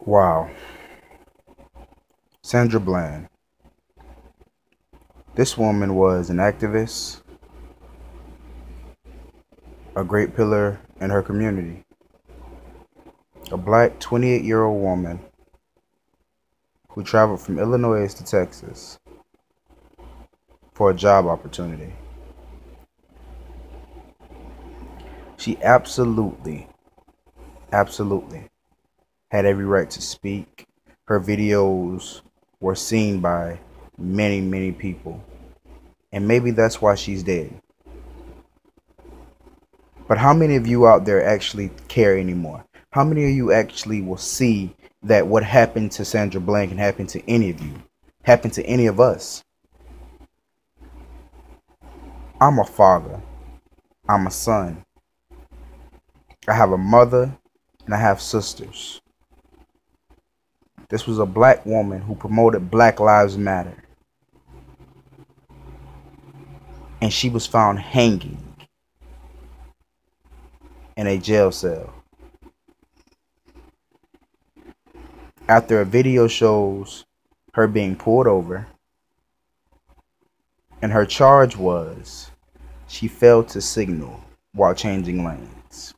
Wow. Sandra Bland. This woman was an activist, a great pillar in her community. A black 28-year-old woman who traveled from Illinois to Texas for a job opportunity. She absolutely had every right to speak. Her videos were seen by many people. And maybe that's why she's dead. But how many of you out there actually care anymore? How many of you actually will see that what happened to Sandra Bland can happen to any of you? Happen to any of us? I'm a father. I'm a son. I have a mother and I have sisters. This was a black woman who promoted Black Lives Matter. And she was found hanging in a jail cell. After a video shows her being pulled over, and her charge was she failed to signal while changing lanes.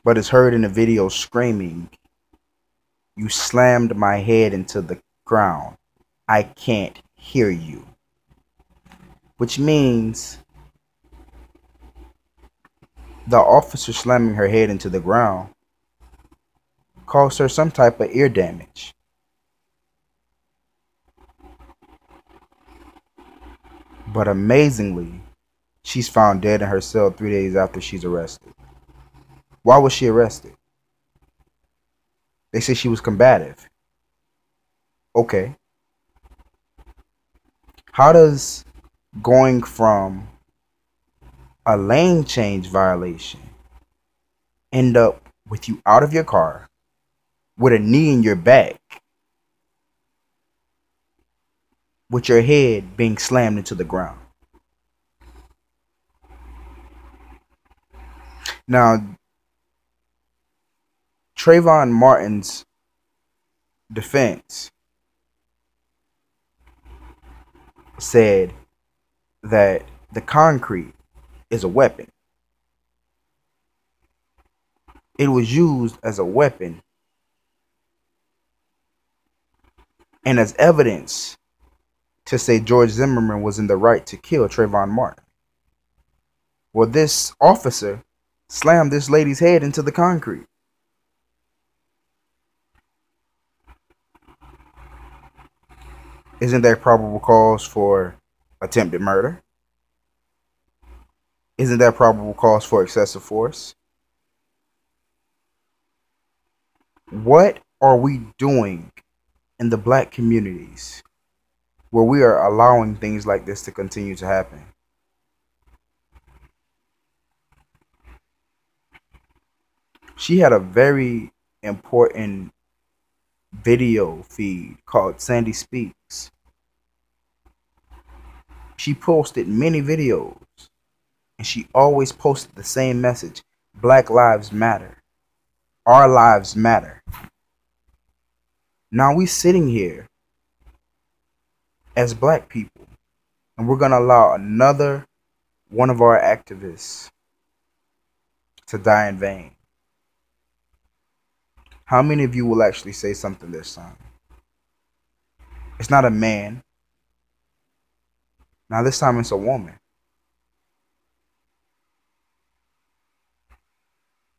But is heard in the video screaming, "You slammed my head into the ground. I can't hear you." Which means the officer slamming her head into the ground caused her some type of ear damage. But amazingly, she's found dead in her cell 3 days after she's arrested. Why was she arrested? They say she was combative. Okay. How does going from a lane change violation end up with you out of your car with a knee in your back with your head being slammed into the ground? Now, Trayvon Martin's defense said that the concrete is a weapon. It was used as a weapon and as evidence to say George Zimmerman was in the right to kill Trayvon Martin. Well, this officer slammed this lady's head into the concrete. Isn't that probable cause for attempted murder? Isn't that probable cause for excessive force? What are we doing in the black communities where we are allowing things like this to continue to happen? She had a very important video feed called Sandy Speaks. She posted many videos and she always posted the same message: Black lives matter. Our lives matter. Now we sitting here as black people and we're going to allow another one of our activists to die in vain. How many of you will actually say something this time? It's not a man. Now this time it's a woman.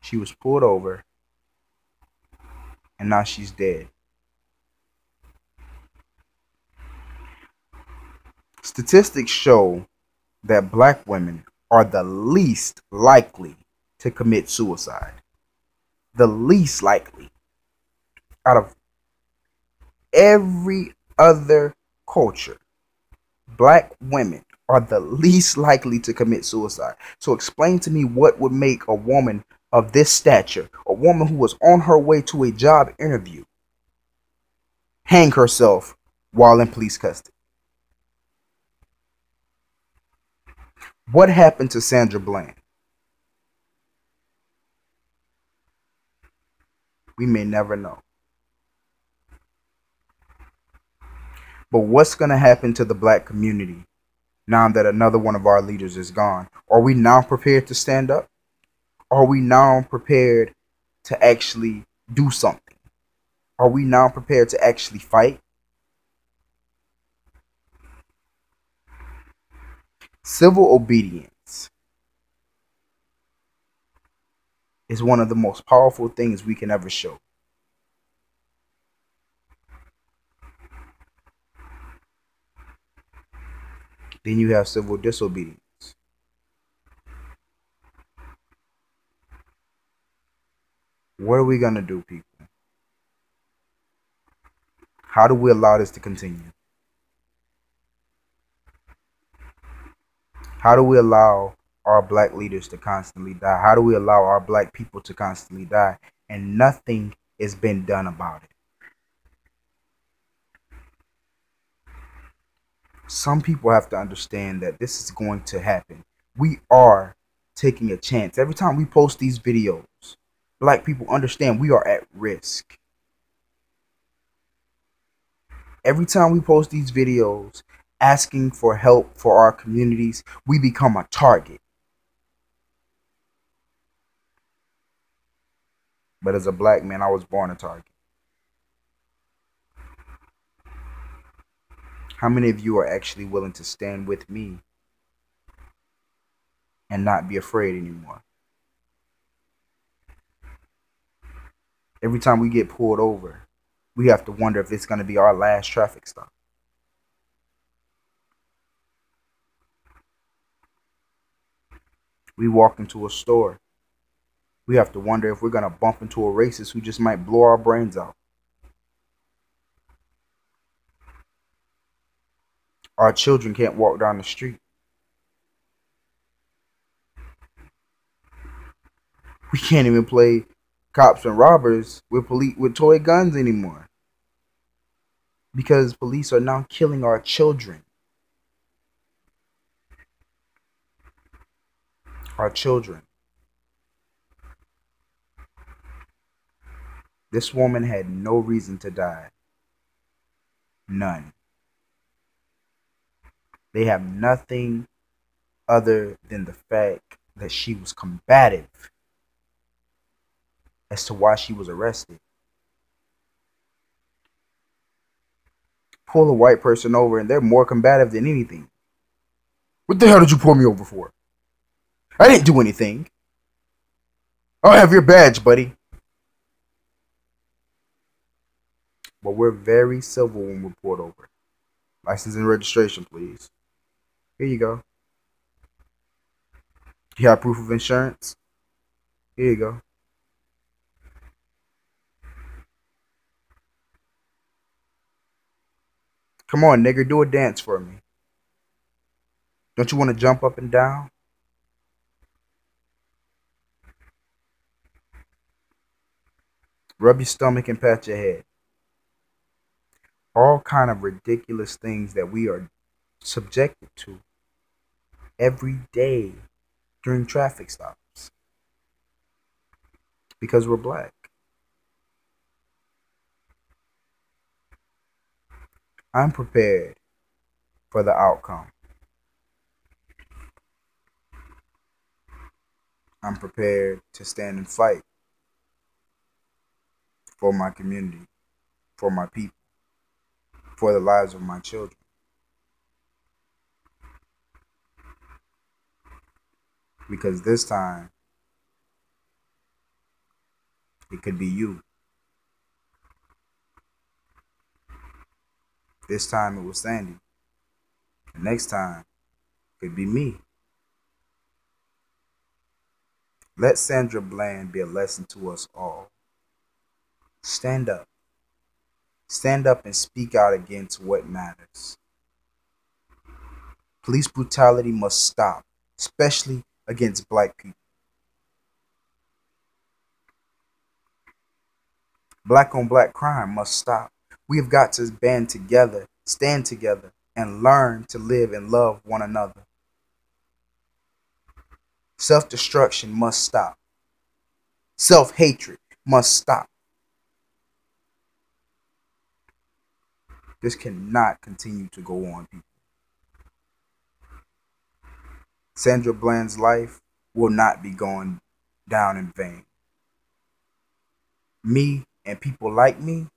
She was pulled over and now she's dead. Statistics show that black women are the least likely to commit suicide. The least likely. Out of every other culture, black women are the least likely to commit suicide. So explain to me what would make a woman of this stature, a woman who was on her way to a job interview, hang herself while in police custody. What happened to Sandra Bland? We may never know. But what's going to happen to the black community now that another one of our leaders is gone? Are we now prepared to stand up? Are we now prepared to actually do something? Are we now prepared to actually fight? Civil obedience is one of the most powerful things we can ever show. Then you have civil disobedience. What are we going to do, people? How do we allow this to continue? How do we allow our black leaders to constantly die? How do we allow our black people to constantly die? And nothing has been done about it. Some people have to understand that this is going to happen. We are taking a chance. Every time we post these videos, black people understand we are at risk. Every time we post these videos asking for help for our communities, we become a target. But as a black man, I was born a target. How many of you are actually willing to stand with me and not be afraid anymore? Every time we get pulled over, we have to wonder if it's going to be our last traffic stop. We walk into a store, we have to wonder if we're going to bump into a racist who just might blow our brains out. Our children can't walk down the street. We can't even play cops and robbers with toy guns anymore. Because police are now killing our children. Our children. This woman had no reason to die. None. They have nothing other than the fact that she was combative as to why she was arrested. Pull a white person over and they're more combative than anything. What the hell did you pull me over for? I didn't do anything. I'll have your badge, buddy. But we're very civil when we're pulled over. License and registration, please. Here you go. You have proof of insurance? Here you go. Come on, nigger, do a dance for me. Don't you want to jump up and down? Rub your stomach and pat your head. All kind of ridiculous things that we are subjected to every day during traffic stops. Because we're black. I'm prepared for the outcome. I'm prepared to stand and fight for my community, for my people, for the lives of my children. Because this time, it could be you. This time it was Sandy. The next time, it could be me. Let Sandra Bland be a lesson to us all. Stand up. Stand up and speak out against what matters. Police brutality must stop, especially against black people. Black on black crime must stop. We have got to band together, stand together, and learn to live and love one another. Self-destruction must stop. Self-hatred must stop. This cannot continue to go on, people. Sandra Bland's life will not be going down in vain. Me and people like me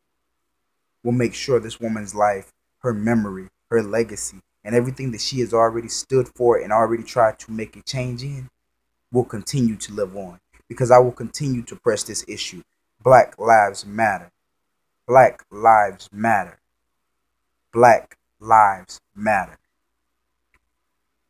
will make sure this woman's life, her memory, her legacy, and everything that she has already stood for and already tried to make a change in will continue to live on. Because I will continue to press this issue. Black lives matter. Black lives matter. Black lives matter.